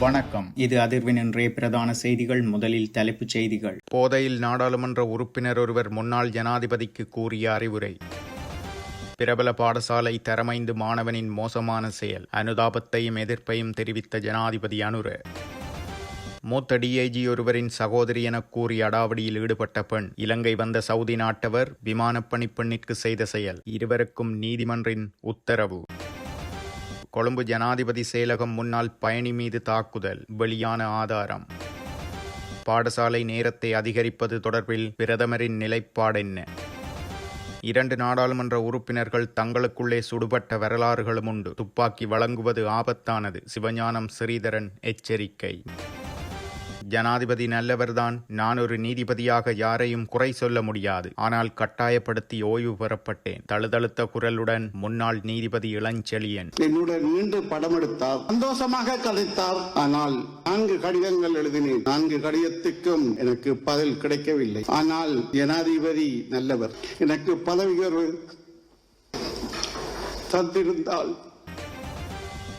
வணக்கம். இது அதிர்வின் இன்றைய பிரதான செய்திகள். முதலில் தலைப்புச் செய்திகள். போதையில் நாடாளுமன்ற உறுப்பினர் ஒருவர் முன்னாள் ஜனாதிபதிக்கு கூறிய அறிவுரை. பிரபல பாடசாலை தரமைந்து மாணவனின் மோசமான செயல். அனுதாபத்தையும் எதிர்ப்பையும் தெரிவித்த ஜனாதிபதி அனுர. மூத்த டிஐஜி ஒருவரின் சகோதரி என கூறி அடாவடியில் ஈடுபட்ட பெண். இலங்கை வந்த சவுதி நாட்டவர் விமானப்பணி பெண்ணிற்கு செய்த செயல். இருவருக்கும் நீதிமன்றின் உத்தரவு. கொழும்பு ஜனாதிபதி செயலகம் முன்னாள் பயணி மீது தாக்குதல். வெளியான ஆதாரம். பாடசாலை நேரத்தை அதிகரிப்பது தொடர்பில் பிரதமரின் நிலைப்பாடென்ன? 2 நாடாளுமன்ற உறுப்பினர்கள் தங்களுக்குள்ளே சுடுபட்ட வரலாறுகளும் உண்டு. துப்பாக்கி வழங்குவது ஆபத்தானது. சிவஞானம் ஸ்ரீதரன் எச்சரிக்கை. ஜனாதிபதி நல்லவர்தான். நான் ஒரு நீதிபதியாக யாரையும் குறை சொல்ல முடியாது. ஆனால் கட்டாயப்படுத்தி ஓய்வு பெறப்பட்டேன். தழுதழுத்த குரலுடன் முன்னாள் நீதிபதி இளஞ்செழியன். என்னுடன் மீண்டும் படம் எடுத்தார், சந்தோஷமாக கதைத்தார். ஆனால் 4 கடிதங்கள் எழுதினேன். 4 கடிதத்துக்கும் எனக்கு பதில் கிடைக்கவில்லை. ஆனால் ஜனாதிபதி நல்லவர். எனக்கு பதவி உயர்வு தந்திருந்தால்.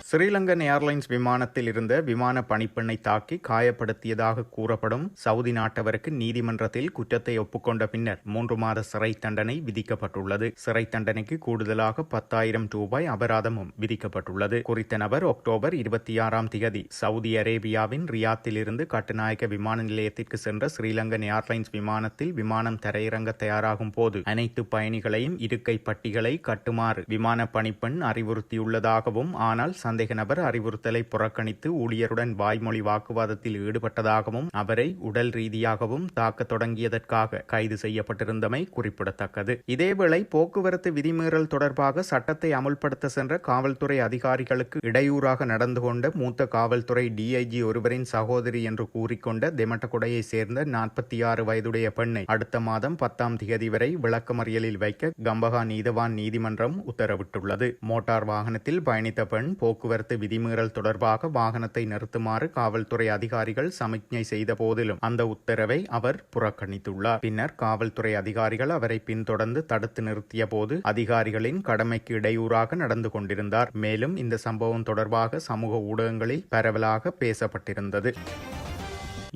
ஸ்ரீலங்கன் ஏர்லைன்ஸ் விமானத்தில் இருந்த விமான பணிப்பெண்ணை தாக்கி காயப்படுத்தியதாக கூறப்படும் சவுதி நாட்டவருக்கு நீதிமன்றத்தில் குற்றத்தை ஒப்புக்கொண்ட பின்னர் 3 மாத சிறை தண்டனை விதிக்கப்பட்டுள்ளது. சிறை தண்டனைக்கு கூடுதலாக 10,000 ரூபாய் அபராதமும் விதிக்கப்பட்டுள்ளது. குறித்த நபர் அக்டோபர் 26 சவுதி அரேபியாவின் ரியாத்தில் இருந்து கட்டுநாயக்க விமான நிலையத்திற்கு சென்ற ஸ்ரீலங்கன் ஏர்லைன்ஸ் விமானத்தில் விமானம் தரையிறங்க தயாராகும் போது அனைத்து பயணிகளையும் இருக்கை பட்டிகளை கட்டுமாறு விமான பணிப்பெண் அறிவுறுத்தியுள்ளதாகவும், ஆனால் சந்தேக நபர் அறிவுறுத்தலை புறக்கணித்து ஊழியருடன் வாய்மொழி வாக்குவாதத்தில் ஈடுபட்டதாகவும் அவரை உடல் ரீதியாகவும் தாக்க தொடங்கியதற்காக கைது செய்யப்பட்டிருந்தமை குறிப்பிடத்தக்கது. இதேவேளை போக்குவரத்து விதிமீறல் தொடர்பாக சட்டத்தை அமுல்படுத்த சென்ற காவல்துறை அதிகாரிகளுக்கு இடையூறாக நடந்து கொண்ட மூத்த காவல்துறை டிஐஜி ஒருவரின் சகோதரி என்று கூறிக்கொண்ட தெமட்டகுடையை சேர்ந்த 46 வயதுடைய பெண்ணை அடுத்த மாதம் 10 வரை விளக்கமறியலில் வைக்க கம்பஹா நீதவான் நீதிமன்றம் உத்தரவிட்டுள்ளது. மோட்டார் வாகனத்தில் பயணித்த பெண் போக்குவரத்து விதிமீறல் தொடர்பாக வாகனத்தை நிறுத்துமாறு காவல்துறை அதிகாரிகள் சமிக்ஞை செய்த போதிலும் அந்த உத்தரவை அவர் புறக்கணித்துள்ளார். பின்னர் காவல்துறை அதிகாரிகள் அவரை பின்தொடர்ந்து தடுத்து நிறுத்திய போது அதிகாரிகளின் கடமைக்கு இடையூறாக நடந்து கொண்டிருந்தார். மேலும் இந்த சம்பவம் தொடர்பாக சமூக ஊடகங்களில் பரவலாக பேசப்பட்டிருந்தது.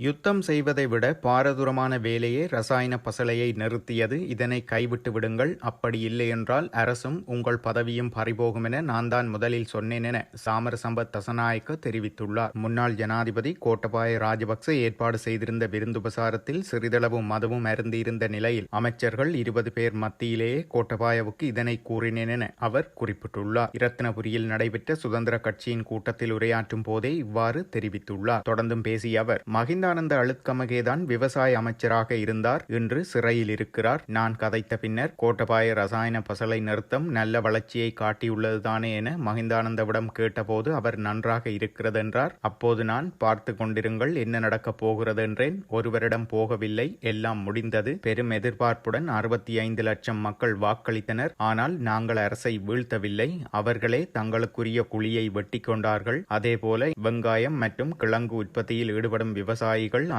யுத்தம் செய்வதை விட பாரதூரமான வேலையே ரசாயன பசலையை நிறுத்தியது. இதனை கைவிட்டு விடுங்கள். அப்படி இல்லை என்றால் அரசும் உங்கள் பதவியும் பறிபோகும் என நான் தான் முதலில் சொன்னேன் என சாமரசம்பத் தசநாயக்க தெரிவித்துள்ளார். முன்னாள் ஜனாதிபதி கோட்டபாய ராஜபக்ச ஏற்பாடு செய்திருந்த விருந்துபசாரத்தில் சிறிதளவு மதமும் அருந்தியிருந்த நிலையில் அமைச்சர்கள் 20 பேர் மத்தியிலேயே கோட்டபாயவுக்கு இதனை கூறினேன் என அவர் குறிப்பிட்டுள்ளார். இரத்தினபுரியில் நடைபெற்ற சுதந்திர கட்சியின் கூட்டத்தில் உரையாற்றும் போதே இவ்வாறு தெரிவித்துள்ளார். தொடர்ந்தும் பேசிய அவர், மஹிந்த அழுத்கமகேதான் விவசாய அமைச்சராக இருந்தார். இன்று சிறையில் இருக்கிறார். நான் கதைத்த பின்னர் கோட்டபாய ரசாயன பசலை நிறுத்தம் நல்ல வளர்ச்சியை காட்டியுள்ளதுதானே என மஹிந்தானந்தவிடம் கேட்டபோது அவர் நன்றாக இருக்கிறது என்றார். அப்போது நான் பார்த்து கொண்டிருங்கள், என்ன நடக்கப் போகிறது என்றேன். ஒருவரிடம் போகவில்லை, எல்லாம் முடிந்தது. பெரும் எதிர்பார்ப்புடன் 65 லட்சம் மக்கள் வாக்களித்தனர். ஆனால் நாங்கள் அரசை வீழ்த்தவில்லை. அவர்களே தங்களுக்குரிய குழியை வெட்டி கொண்டார்கள். அதேபோல வெங்காயம் மற்றும் கிழங்கு உற்பத்தியில் ஈடுபடும் விவசாயிகள்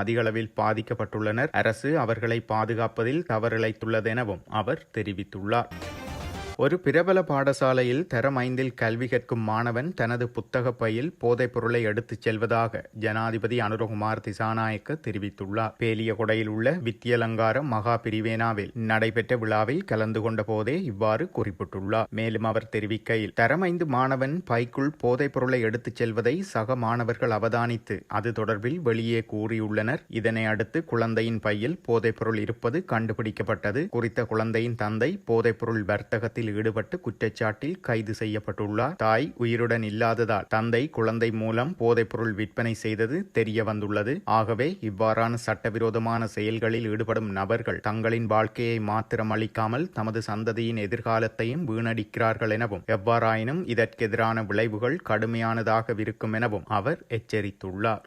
அதிகளவில் பாதிக்கப்பட்டுள்ளனர். அரசு அவர்களை பாதுகாப்பதில் தவறிழைத்துள்ளது எனவும் அவர் தெரிவித்துள்ளார். ஒரு பிரபல பாடசாலையில் தரம் 5 கல்வி கற்கும் மாணவன் தனது புத்தக பையில் போதைப் பொருளை எடுத்துச் செல்வதாக ஜனாதிபதி அனுரகுமார் திசாநாயக்க தெரிவித்துள்ளார். பேலியகொடையில் உள்ள வித்தியலங்கார மகா பிரிவேனாவில் நடைபெற்ற விழாவில் கலந்து கொண்ட போதே இவ்வாறு குறிப்பிட்டுள்ளார். மேலும் அவர் தெரிவிக்கையில், தரம் 5 மாணவன் பைக்குள் போதைப் பொருளை எடுத்துச் செல்வதை சக மாணவர்கள் அவதானித்து அது தொடர்பில் வெளியே கூறியுள்ளனர். இதனை அடுத்து குழந்தையின் பையில் போதைப் பொருள் இருப்பது கண்டுபிடிக்கப்பட்டது. குறித்த குழந்தையின் தந்தை போதைப் பொருள் வர்த்தகத்தில் ஈடுபட்டு குற்றச்சாட்டில் கைது செய்யப்பட்டுள்ளார். தாய் உயிருடன் இல்லாததால் தந்தை குழந்தை மூலம் போதைப் பொருள் விற்பனை செய்தது தெரிய வந்துள்ளது. ஆகவே இவ்வாறான சட்டவிரோதமான செயல்களில் ஈடுபடும் நபர்கள் தங்களின் வாழ்க்கையை மாத்திரம் அளிக்காமல் தமது சந்ததியின் எதிர்காலத்தையும் வீணடிக்கிறார்கள் எனவும், எவ்வாறாயினும் இதற்கெதிரான விளைவுகள் கடுமையானதாக இருக்கும் எனவும் அவர் எச்சரித்துள்ளார்.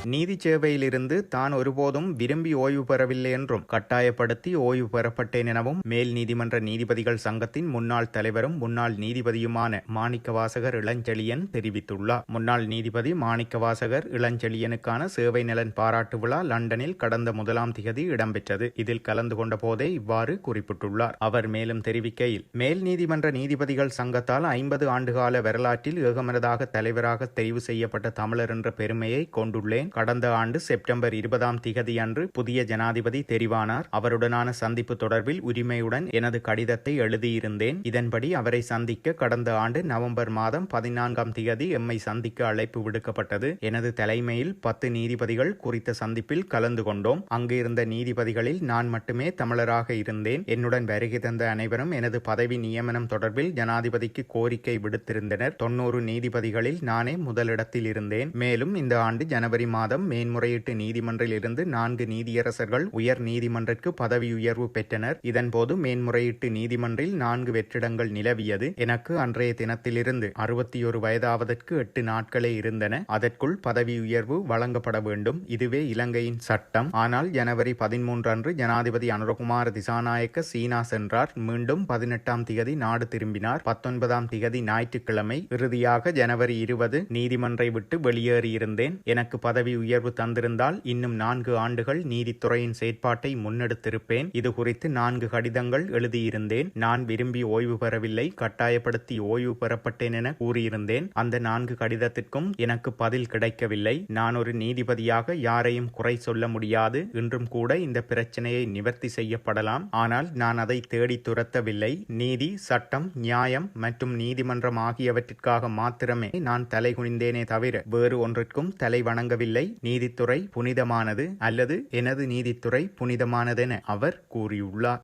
நீதி சேவையிலிருந்து தான் ஒருபோதும் விரும்பி ஓய்வு பெறவில்லை என்றும் கட்டாயப்படுத்தி ஓய்வு பெறப்பட்டேன் எனவும் மேல் நீதிமன்ற நீதிபதிகள் சங்கத்தின் முன்னாள் தலைவரும் முன்னாள் நீதிபதியுமான மாணிக்கவாசகர் இளஞ்செழியன் தெரிவித்துள்ளார். முன்னாள் நீதிபதி மாணிக்கவாசகர் இளஞ்செழியனுக்கான சேவை நலன் பாராட்டு விழா லண்டனில் கடந்த 1ஆம் திகதி இடம்பெற்றது. இதில் கலந்து கொண்ட போதே இவ்வாறு குறிப்பிட்டுள்ளார். அவர் மேலும் தெரிவிக்கையில், மேல் நீதிமன்ற நீதிபதிகள் சங்கத்தால் 50 ஆண்டுகால வரலாற்றில் ஏகமனதாக தலைவராக தெரிவு செய்யப்பட்ட தமிழர் என்ற பெருமையை கொண்டுள்ளேன். கடந்த ஆண்டு செப்டம்பர் 20ஆம் திகதி அன்று புதிய ஜனாதிபதி தெரிவானார். அவருடனான சந்திப்பு தொடர்பில் உரிமையுடன் எனது கடிதத்தை எழுதியிருந்தேன். இதன்படி அவரை சந்திக்க கடந்த ஆண்டு நவம்பர் மாதம் 14ஆம் திகதி எம்மை சந்திக்க அழைப்பு விடுக்கப்பட்டது. எனது தலைமையில் 10 நீதிபதிகள் குறித்த சந்திப்பில் கலந்து கொண்டோம். அங்கு இருந்த நீதிபதிகளில் நான் மட்டுமே தமிழராக இருந்தேன். என்னுடன் வருகை தந்த அனைவரும் எனது பதவி நியமனம் தொடர்பில் ஜனாதிபதிக்கு கோரிக்கை விடுத்திருந்தனர். 90 நீதிபதிகளில் நானே முதலிடத்தில் இருந்தேன். மேலும் இந்த ஆண்டு ஜனவரி மாதம் மேன்முறையீட்டு நீதிமன்றில் இருந்து 4 நீதியரசர்கள் உயர் நீதிமன்றத்திற்கு பதவி உயர்வு பெற்றனர். இதன்போது மேன்முறையீட்டு நீதிமன்றில் 4 வெற்றிடங்கள் நிலவியது. எனக்கு அன்றைய தினத்திலிருந்து 61 வயதாவதற்கு 8 நாட்களே இருந்தன. அதற்குள் பதவி உயர்வு வழங்கப்பட வேண்டும். இதுவே இலங்கையின் சட்டம். ஆனால் ஜனவரி 13 அன்று ஜனாதிபதி அனுரகுமார திசாநாயக்க சீனா சென்றார். மீண்டும் 18ஆம் திகதி நாடு திரும்பினார். 19ஆம் திகதி ஞாயிற்றுக்கிழமை இறுதியாக ஜனவரி 20 நீதிமன்றை விட்டு வெளியேறியிருந்தேன். எனக்கு பதவி உயர்வு தந்திருந்தால் இன்னும் 4 ஆண்டுகள் நீதித்துறையின் செயற்பாட்டை முன்னெடுத்திருப்பேன். இது குறித்து 4 கடிதங்கள் எழுதியிருந்தேன். நான் விரும்பி ஓய்வு பெறவில்லை, கட்டாயப்படுத்தி ஓய்வு பெறப்பட்டேன் என கூறியிருந்தேன். அந்த 4 கடிதத்திற்கும் எனக்கு பதில் கிடைக்கவில்லை. நான் ஒரு நீதிபதியாக யாரையும் குறை சொல்ல முடியாது. இன்றும் கூட இந்த பிரச்சனையை நிவர்த்தி செய்யப்படலாம். ஆனால் நான் அதை தேடி துரத்தவில்லை. நீதி, சட்டம், நியாயம் மற்றும் நீதிமன்றம் ஆகியவற்றிற்காக மாத்திரமே நான் தலை குனிந்தேனே தவிர வேறு ஒன்றிற்கும் தலை வணங்கவில்லை. நீதித்துறை புனிதமானது அல்லது எனது நீதித்துறை புனிதமானதென அவர் கூறியுள்ளார்.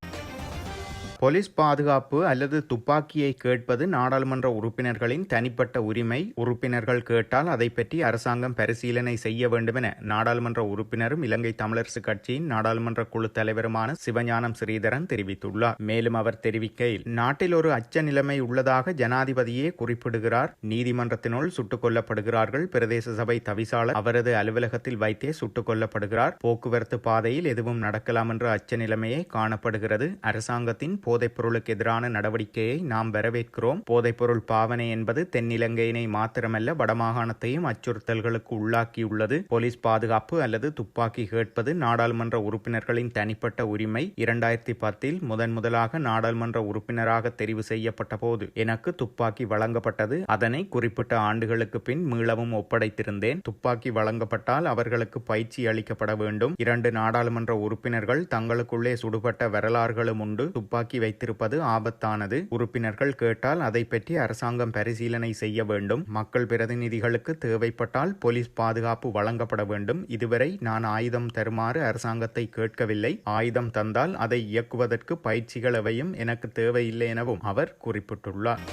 போலீஸ் பாதுகாப்பு அல்லது துப்பாக்கியை கேட்பது நாடாளுமன்ற உறுப்பினர்களின் தனிப்பட்ட உரிமை. உறுப்பினர்கள் கேட்டால் அதை பற்றி அரசாங்கம் பரிசீலனை செய்ய வேண்டும் என நாடாளுமன்ற உறுப்பினரும் இலங்கை தமிழரசு கட்சியின் நாடாளுமன்ற குழு தலைவருமான சிவஞானம் ஸ்ரீதரன் தெரிவித்துள்ளார். மேலும் அவர் தெரிவிக்கையில், நாட்டில் ஒரு அச்ச நிலைமை உள்ளதாக ஜனாதிபதியே குறிப்பிடுகிறார். நீதிமன்றத்தினுள் சுட்டுக் கொல்லப்படுகிறார்கள். பிரதேச சபை தவிசாளர் அவரது அலுவலகத்தில் வைத்தே சுட்டுக் கொல்லப்படுகிறார். போக்குவரத்து பாதையில் எதுவும் நடக்கலாம் என்ற அச்ச நிலைமையே காணப்படுகிறது. அரசாங்கத்தின் போதைப்பொருளுக்கு எதிரான நடவடிக்கையை நாம் வரவேற்கிறோம். போதைப்பொருள் பாவனை என்பது தென்னிலங்கையினை மாத்திரமல்ல வடமாகாணத்தையும் அச்சுறுத்தல்களுக்கு உள்ளாக்கியுள்ளது. போலீஸ் பாதுகாப்பு அல்லது துப்பாக்கி கேட்பது நாடாளுமன்ற உறுப்பினர்களின் தனிப்பட்ட உரிமை. 2010 முதலாக நாடாளுமன்ற உறுப்பினராக தெரிவு செய்யப்பட்ட போது எனக்கு துப்பாக்கி வழங்கப்பட்டது. அதனை குறிப்பிட்ட ஆண்டுகளுக்கு பின் மீளவும் ஒப்படைத்திருந்தேன். துப்பாக்கி வழங்கப்பட்டால் அவர்களுக்கு பயிற்சி அளிக்கப்பட வேண்டும். 2 நாடாளுமன்ற உறுப்பினர்கள் தங்களுக்குள்ளே சுடுபட்ட வரலாறுகளும் உண்டு. துப்பாக்கி வைத்திருப்பது ஆபத்தானது. உறுப்பினர்கள் கேட்டால் அதை பற்றி அரசாங்கம் பரிசீலனை செய்ய வேண்டும். மக்கள் பிரதிநிதிகளுக்கு தேவைப்பட்டால் போலீஸ் பாதுகாப்பு வழங்கப்பட வேண்டும். இதுவரை நான் ஆயுதம் தருமாறு அரசாங்கத்தை கேட்கவில்லை. ஆயுதம் தந்தால் அதை இயக்குவதற்கு பயிற்சிகள் எவையும் எனக்கு தேவையில்லை எனவும் அவர் குறிப்பிட்டுள்ளார்.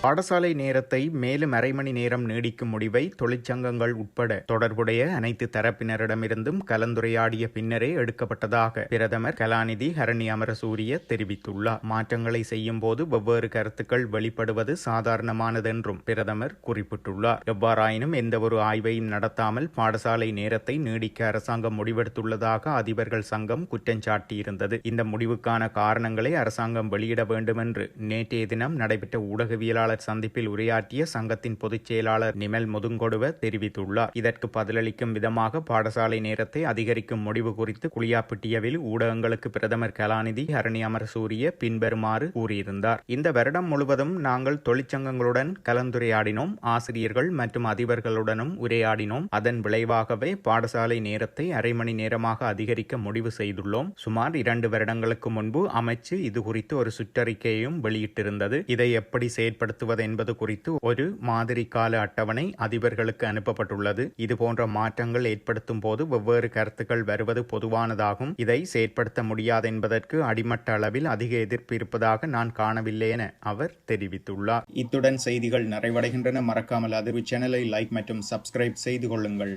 பாடசாலை நேரத்தை மேலும் அரை மணி நேரம் நீடிக்கும் முடிவை தொழிற்சங்கங்கள் உட்பட தொடர்புடைய அனைத்து தரப்பினரிடமிருந்தும் கலந்துரையாடிய பின்னரே எடுக்கப்பட்டதாக பிரதமர் கலாநிதி ஹரணி அமரசூரிய தெரிவித்துள்ளார். மாற்றங்களை செய்யும் போது வெவ்வேறு கருத்துக்கள் வெளிப்படுவது சாதாரணமானதென்றும் பிரதமர் குறிப்பிட்டுள்ளார். எவ்வாறாயினும் எந்தவொரு ஆய்வையும் நடத்தாமல் பாடசாலை நேரத்தை நீடிக்க அரசாங்கம் முடிவெடுத்துள்ளதாக அதிபர்கள் சங்கம் குற்றஞ்சாட்டியிருந்தது. இந்த முடிவுக்கான காரணங்களை அரசாங்கம் வெளியிட வேண்டும் என்று நேற்றைய தினம் நடைபெற்ற ஊடகவியலாளர் சந்திப்பில் உரையாற்றிய சங்கத்தின் பொதுச் செயலாளர் நிமல் முதுங்கொடுவ தெரிவித்துள்ளார். இதற்கு பதிலளிக்கும் விதமாக பாடசாலை நேரத்தை அதிகரிக்கும் முடிவு குறித்து குளியாப்பிட்டியவில் ஊடகங்களுக்கு பிரதமர் கலாநிதி ஹரணி அமரசூரிய பின்வருமாறு கூறியிருந்தார். இந்த வருடம் முழுவதும் நாங்கள் தொழிற்சங்கங்களுடன் கலந்துரையாடினோம். ஆசிரியர்கள் மற்றும் அதிபர்களுடனும் உரையாடினோம். அதன் விளைவாகவே பாடசாலை நேரத்தை அரை மணி நேரமாக அதிகரிக்க முடிவு செய்துள்ளோம். சுமார் 2 வருடங்களுக்கு முன்பு அமைச்சு இது குறித்து ஒரு சுற்றறிக்கையையும் வெளியிட்டிருந்தது. இதை எப்படி செயற்படுத்த என்பது குறித்து ஒரு மாதிரி கால அட்டவணை அதிபர்களுக்கு அனுப்பப்பட்டுள்ளது. இதுபோன்ற மாற்றங்கள் ஏற்படுத்தும் போது வெவ்வேறு கருத்துக்கள் வருவது பொதுவானதாகும். இதை செயற்படுத்த முடியாது என்பதற்கு அடிமட்ட அளவில் அதிக எதிர்ப்பு இருப்பதாக நான் காணவில்லை என அவர் தெரிவித்துள்ளார். இத்துடன் செய்திகள் நிறைவடைகின்றன. மறக்காமல் அதிர்வு சேனலை லைக் மற்றும் சப்ஸ்கிரைப் செய்து கொள்ளுங்கள்.